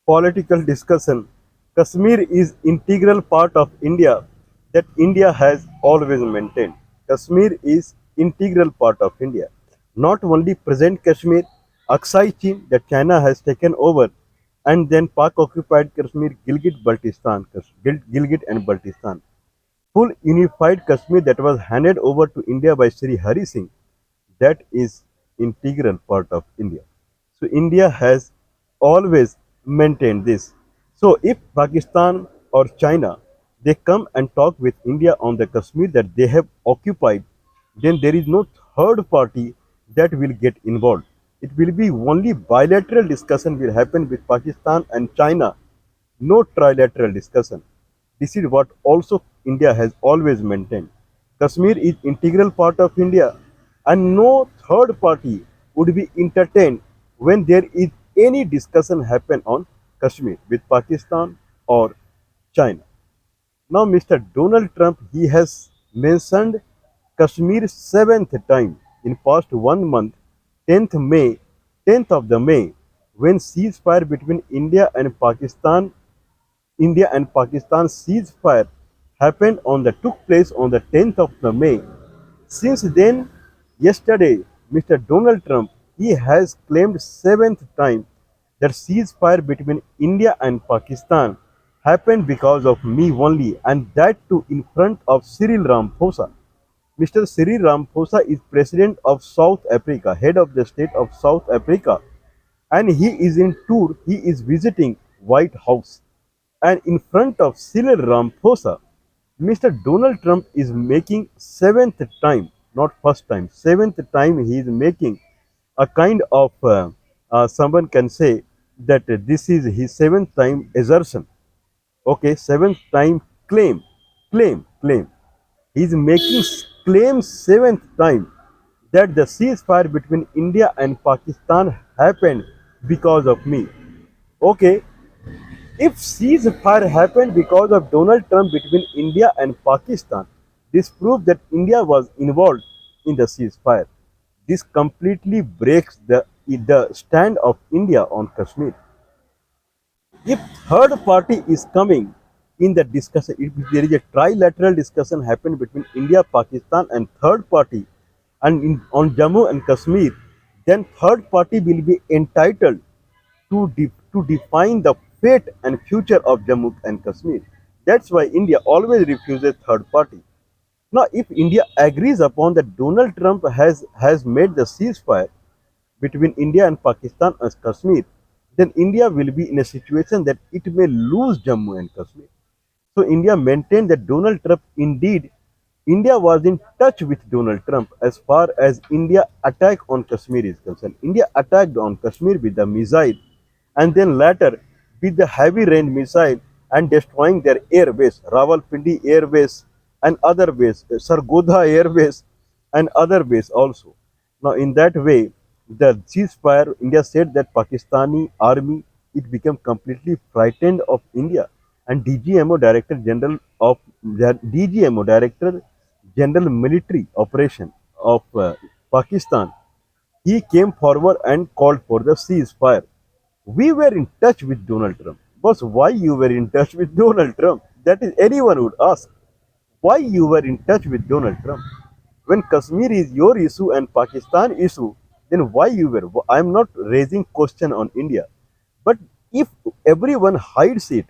political discussion. Kashmir is integral part of India that India has always maintained. Kashmir is integral part of India. Not only present Kashmir, Aksai Chin that China has taken over, and then Pak occupied Kashmir, Gilgit-Baltistan, Gilgit and Baltistan. Full unified Kashmir that was handed over to India by Sri Hari Singh, that is integral part of India. So India has always maintained this. So if Pakistan or China they come and talk with India on the Kashmir that they have occupied, then there is no third party that will get involved. It will be only bilateral discussion will happen with Pakistan and China, no trilateral discussion. This is what also India has always maintained. Kashmir is integral part of India and no third party would be entertained when there is any discussion happen on Kashmir with Pakistan or China. Now Mr. Donald Trump he has mentioned Kashmir seventh time in past 1 month, 10th May, 10th of the May, when ceasefire between India and Pakistan ceasefire happened on the took place on the 10th of the May. Since then, yesterday, Mr. Donald Trump he has claimed seventh time that ceasefire between India and Pakistan happened because of me only, and that too in front of Cyril Ramaphosa. Mr. Cyril Ramaphosa is president of South Africa, head of the state of South Africa, and he is in tour. He is visiting White House, and in front of Cyril Ramaphosa, Mr. Donald Trump is making seventh time, not first time, seventh time he is making a kind of someone can say that this is his seventh time assertion. Okay, seventh time claim. He is making claim seventh time that the ceasefire between India and Pakistan happened because of me. Okay, if ceasefire happened because of Donald Trump between India and Pakistan, this proves that India was involved in the ceasefire. This completely breaks the stand of India on Kashmir. If third party is coming in the discussion, if there is a trilateral discussion happened between India, Pakistan, and third party, and on Jammu and Kashmir, then third party will be entitled to define the fate and future of Jammu and Kashmir. That's why India always refuses third party. Now, if India agrees upon that Donald Trump has made the ceasefire between India and Pakistan as Kashmir, then India will be in a situation that it may lose Jammu and Kashmir. So India maintained that Donald Trump indeed India was in touch with Donald Trump as far as India attack on Kashmir is concerned. India attacked on Kashmir with the missile and then later with the heavy range missile and destroying their air base, Rawalpindi air base and other base, Sargodha air base and other base also. Now in that way, the ceasefire, India said that Pakistani army, it became completely frightened of India, and DGMO Director General of DGMO Director General Military Operation of Pakistan, he came forward and called for the ceasefire. We were in touch with Donald Trump. Boss, why you were in touch with Donald Trump? That is anyone would ask. Why you were in touch with Donald Trump? When Kashmir is your issue and Pakistan issue, then why you were? I am not raising question on India. But if everyone hides it,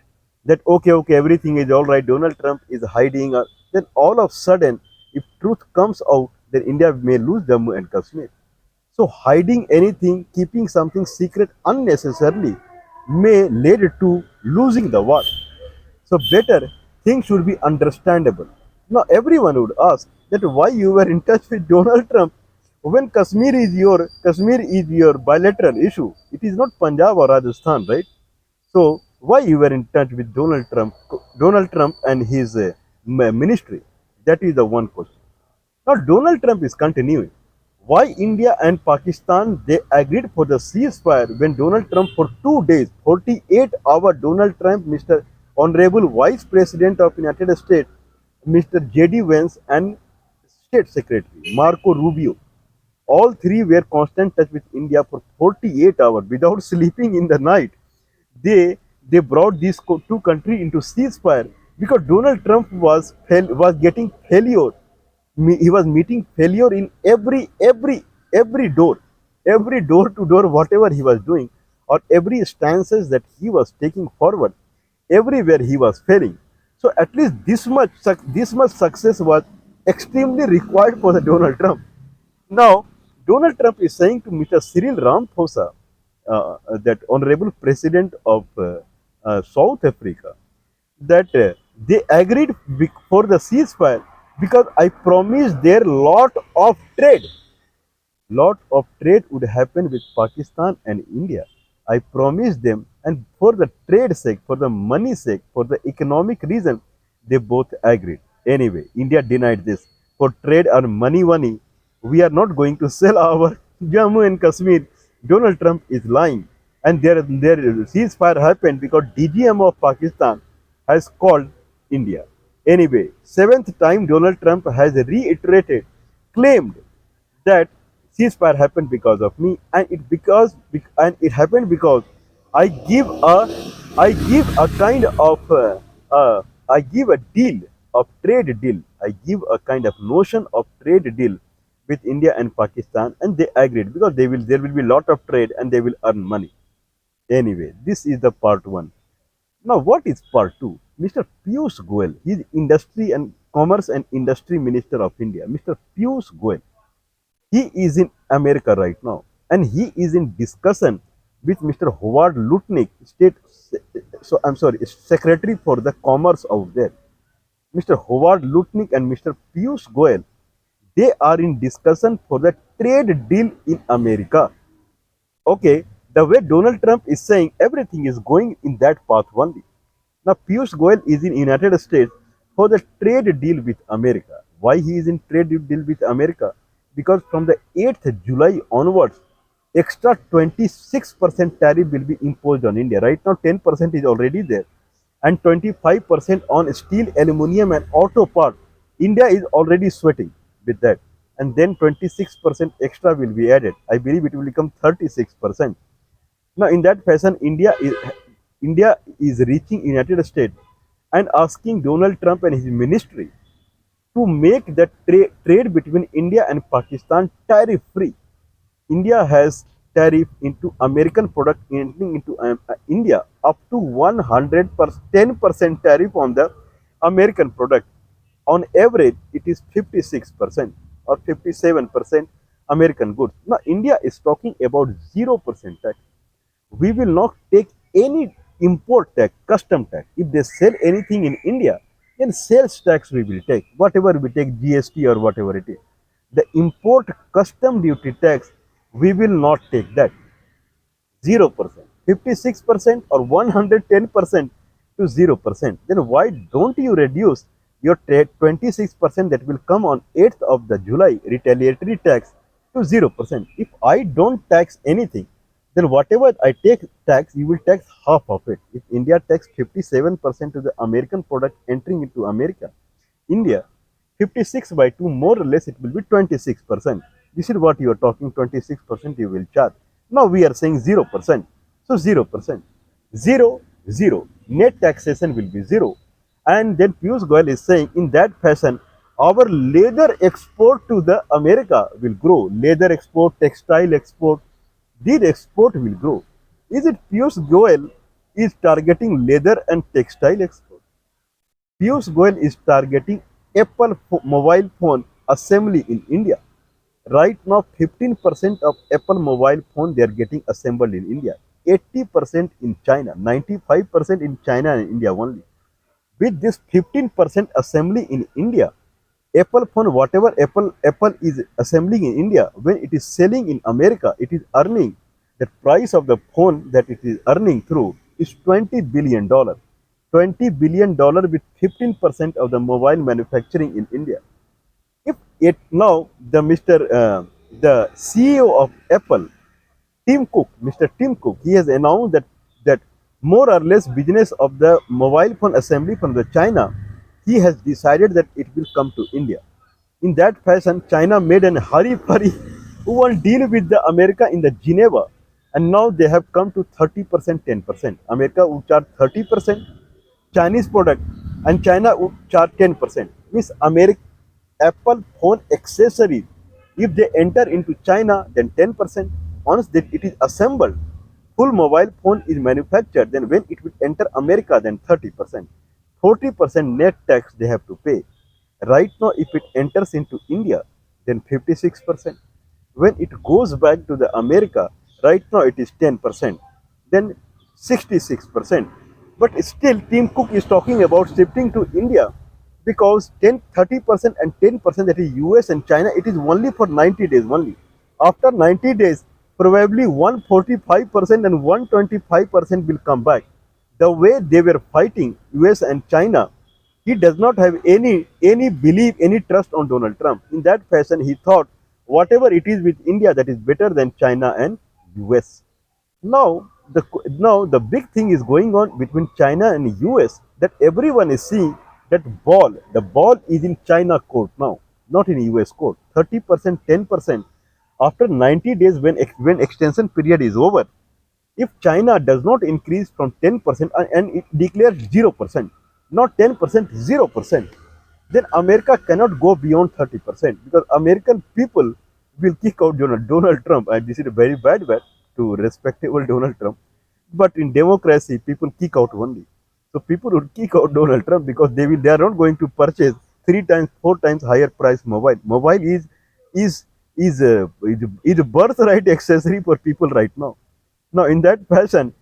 that okay, everything is all right, Donald Trump is hiding, then all of a sudden, if truth comes out, then India may lose Jammu and Kashmir. So hiding anything, keeping something secret unnecessarily may lead to losing the war. So better things should be understandable. Now everyone would ask that why you were in touch with Donald Trump when Kashmir is your bilateral issue. It is not Punjab or Rajasthan, right? So why you were in touch with Donald Trump and his ministry? That is the one question. Now Donald Trump is continuing. Why India and Pakistan they agreed for the ceasefire when Donald Trump for 2 days, 48 hours, Donald Trump, Mr. Honorable Vice President of United States, Mr. J.D. Vance and State Secretary Marco Rubio, all three were constant touch with India for 48 hours without sleeping in the night. They brought these two countries into ceasefire because Donald Trump was getting failure. He was meeting failure in every door, every door to door, whatever he was doing, or every stances that he was taking forward, everywhere he was failing. So at least this much success was extremely required for the Donald Trump. Now, Donald Trump is saying to Mr. Cyril Ramaphosa, that honorable president of South Africa, that they agreed for the ceasefire because I promised there lot of trade. Lot of trade would happen with Pakistan and India. I promised them, and for the trade sake, for the money sake, for the economic reason, they both agreed. Anyway, India denied this. For trade and money, we are not going to sell our Jammu and Kashmir. Donald Trump is lying. And their ceasefire happened because DGM of Pakistan has called India. Anyway, seventh time Donald Trump has reiterated, claimed that ceasefire happened because of me, and it happened because I give a I give a kind of I give a deal of trade deal. I give a kind of notion of trade deal with India and Pakistan, and they agreed because there will be lot of trade and they will earn money. Anyway, this is the part one. Now, what is part two? Mr. Piyush Goyal, he is Industry and Commerce and Industry Minister of India. Mr. Piyush Goyal, he is in America right now, and he is in discussion with Mr. Howard Lutnick, Secretary for the Commerce out there. Mr. Howard Lutnick and Mr. Piyush Goyal, they are in discussion for the trade deal in America. Okay, the way Donald Trump is saying, everything is going in that path only. Now Piyush Goyal is in United States for the trade deal with America. Why he is in trade deal with America? Because from the 8th July onwards, extra 26% tariff will be imposed on India. Right now 10% is already there, and 25% on steel, aluminum and auto part. India is already sweating with that. And then 26% extra will be added. I believe it will become 36%. Now, in that fashion, India is reaching United States and asking Donald Trump and his ministry to make the trade between India and Pakistan tariff free. India has tariff into American product entering into India up to 110% tariff on the American product. On average, it is 56% or 57% American goods. Now, India is talking about 0% tax. We will not take any import tax, custom tax. If they sell anything in India, then sales tax we will take, whatever we take, GST or whatever it is. The import custom duty tax, we will not take that. 0%, 56% or 110% to 0%. Then why don't you reduce your 26% that will come on 8th of the July retaliatory tax to 0%? If I don't tax anything, then whatever I take tax, you will tax half of it. If India tax 57% to the American product entering into America, India 56 by 2, more or less it will be 26%. This is what you are talking, 26% you will charge. Now we are saying 0%. So 0%. 0, 0. Net taxation will be 0. And then Piyush Goyal is saying in that fashion, our leather export to the America will grow. Leather export, textile export, these export will grow. Is it Piyush Goyal is targeting leather and textile export? Piyush Goyal is targeting Apple mobile phone assembly in India. Right now, 15% of Apple mobile phone they are getting assembled in India. 80% in China, 95% in China and India only. With this 15% assembly in India, Apple phone, whatever Apple is assembling in India, when it is selling in America, it is earning, the price of the phone that it is earning through is $20 billion. $20 billion with 15% of the mobile manufacturing in India. If it now the CEO of Apple, Tim Cook, Mr. Tim Cook, he has announced that more or less business of the mobile phone assembly from the China, he has decided that it will come to India. In that fashion, China made an hurry one deal with the America in the Geneva and now they have come to 30%, 10%. America would charge 30% Chinese product, and China would charge 10%. Means America Apple phone accessories, if they enter into China, then 10%. Once that it is assembled, full mobile phone is manufactured, then when it will enter America, then 30%. 40% net tax they have to pay. Right now, if it enters into India, then 56%. When it goes back to the America, right now it is 10%, then 66%. But still, Team Cook is talking about shifting to India because 10, 30% and 10% that is US and China, it is only for 90 days only. After 90 days, probably 145% and 125% will come back. The way they were fighting US and China, he does not have any belief, any trust on Donald Trump. In that fashion, he thought whatever it is with India, that is better than China and US. Now the big thing is going on between China and US, that everyone is seeing that the ball is in China court now, not in US court. 30%, 10%. After 90 days, when extension period is over, if China does not increase from 10% and it declares 0%, not 10%, 0%, then America cannot go beyond 30% because American people will kick out Donald Trump. And this is a very bad word to respectable Donald Trump. But in democracy, people kick out only. So people would kick out Donald Trump because they are not going to purchase three times, four times higher price mobile. Mobile is is a birthright accessory for people right now. Now, in that fashion,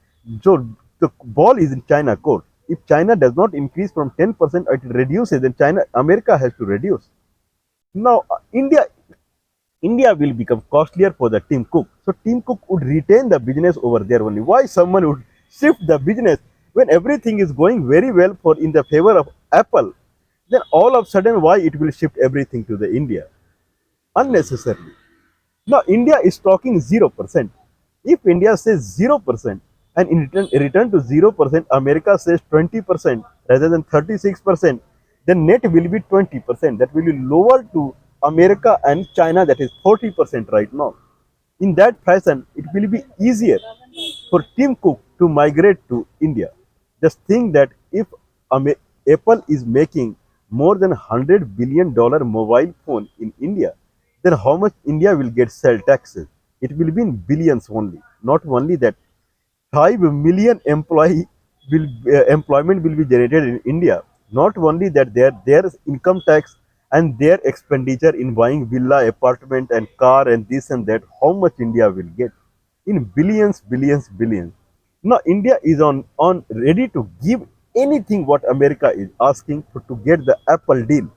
so the ball is in China court. If China does not increase from 10%, it reduces, then America has to reduce. Now, India will become costlier for the Team Cook. So, Team Cook would retain the business over there only. Why someone would shift the business when everything is going very well for in the favor of Apple? Then all of a sudden, why it will shift everything to the India unnecessarily? Now, India is talking 0%. If India says 0% and in return to 0%, America says 20% rather than 36%, then net will be 20%. That will be lower to America and China, that is 40% right now. In that fashion, it will be easier for Tim Cook to migrate to India. Just think that if Apple is making more than $100 billion mobile phone in India, then how much India will get sell taxes? It will be in billions only. Not only that, 5 million employment will be generated in India. Not only that, their income tax and their expenditure in buying villa, apartment, and car and this and that, how much India will get in billions, billions, billions. Now India is on ready to give anything what America is asking for to get the Apple deal.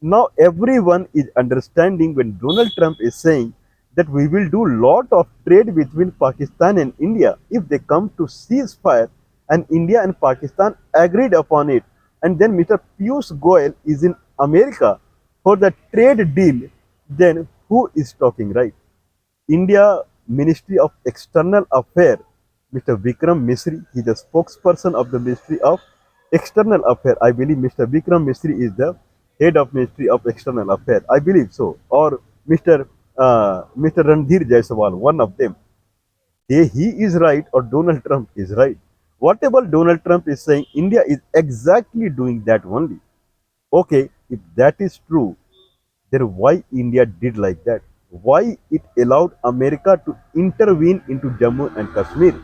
Now everyone is understanding when Donald Trump is saying that we will do lot of trade between Pakistan and India if they come to ceasefire, and India and Pakistan agreed upon it, and then Mr. Piyush Goyal is in America for the trade deal, then who is talking right? India Ministry of External Affairs, Mr. Vikram Misri, he is the spokesperson of the Ministry of External Affairs. I believe Mr. Vikram Misri is the head of Ministry of External Affairs. I believe so. Or Mr. Randhir Jaiswal, one of them. He is right or Donald Trump is right. Whatever Donald Trump is saying, India is exactly doing that only. Okay, if that is true, then why India did like that? Why it allowed America to intervene into Jammu and Kashmir?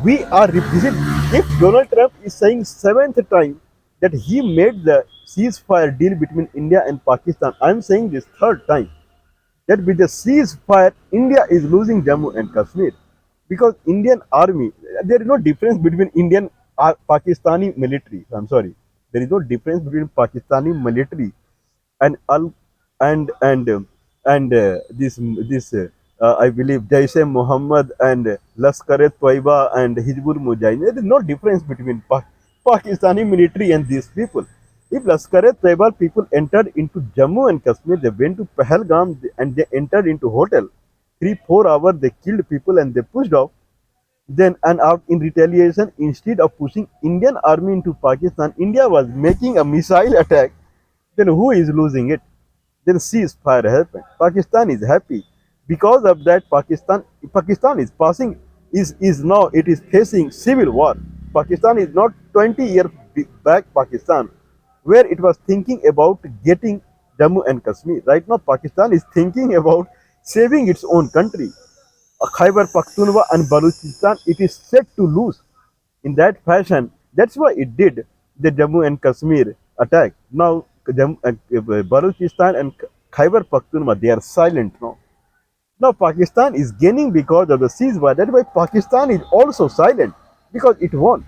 We are represent. If Donald Trump is saying seventh time that he made the ceasefire deal between India and Pakistan, I am saying this third time that with the ceasefire, India is losing Jammu and Kashmir because Indian army. There is no difference between Indian Pakistani military. I'm sorry, there is no difference between Pakistani military and al and I believe Jaish-e Muhammad and Lashkar-e-Toiba and Hizbul Mujahideen. There is no difference between Pakistani military and these people. If Lashkar-e-Toiba people entered into Jammu and Kashmir, they went to Pahalgam and they entered into hotel. 3-4 hours they killed people and they pushed off. Then and out in retaliation, instead of pushing Indian army into Pakistan, India was making a missile attack. Then who is losing it? Then ceasefire happened. Pakistan is happy. Because of that, Pakistan is passing is now it is facing civil war. Pakistan is not 20 years back Pakistan, where it was thinking about getting Jammu and Kashmir. Right now, Pakistan is thinking about saving its own country. Khyber Pakhtunkhwa and Balochistan, it is set to lose in that fashion. That's why it did the Jammu and Kashmir attack. Now, Balochistan and Khyber Pakhtunkhwa, they are silent now. Now Pakistan is gaining because of the ceasefire. That's why Pakistan is also silent because it won.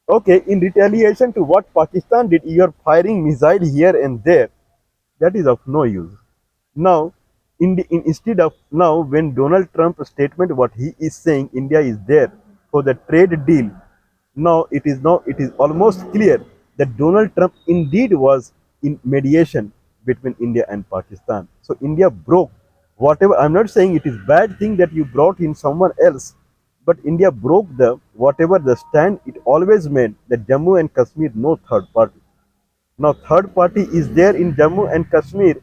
Okay, in retaliation to what Pakistan did, you are firing missile here and there. That is of no use. Now, instead of now, when Donald Trump statement what he is saying, India is there for the trade deal. Now it is almost clear that Donald Trump indeed was in mediation between India and Pakistan. So India broke whatever. I'm not saying it is bad thing that you brought in someone else, but India broke the whatever the stand it always made that Jammu and Kashmir no third party. Now third party is there in Jammu and Kashmir.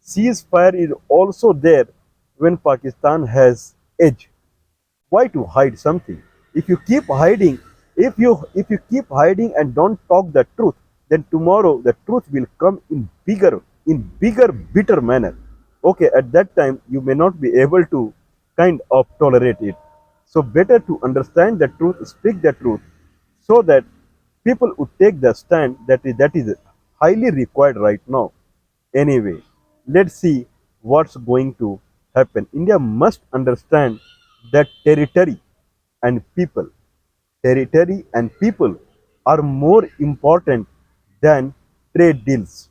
Ceasefire is also there when Pakistan has edge. Why to hide something? If you keep hiding, if you keep hiding and don't talk the truth, then tomorrow the truth will come in bigger bitter manner. Okay, at that time you may not be able to kind of tolerate it. So better to understand the truth, speak the truth, so that people would take the stand that is highly required right now. Anyway, let's see what's going to happen. India must understand that and people, territory and people are more important than trade deals.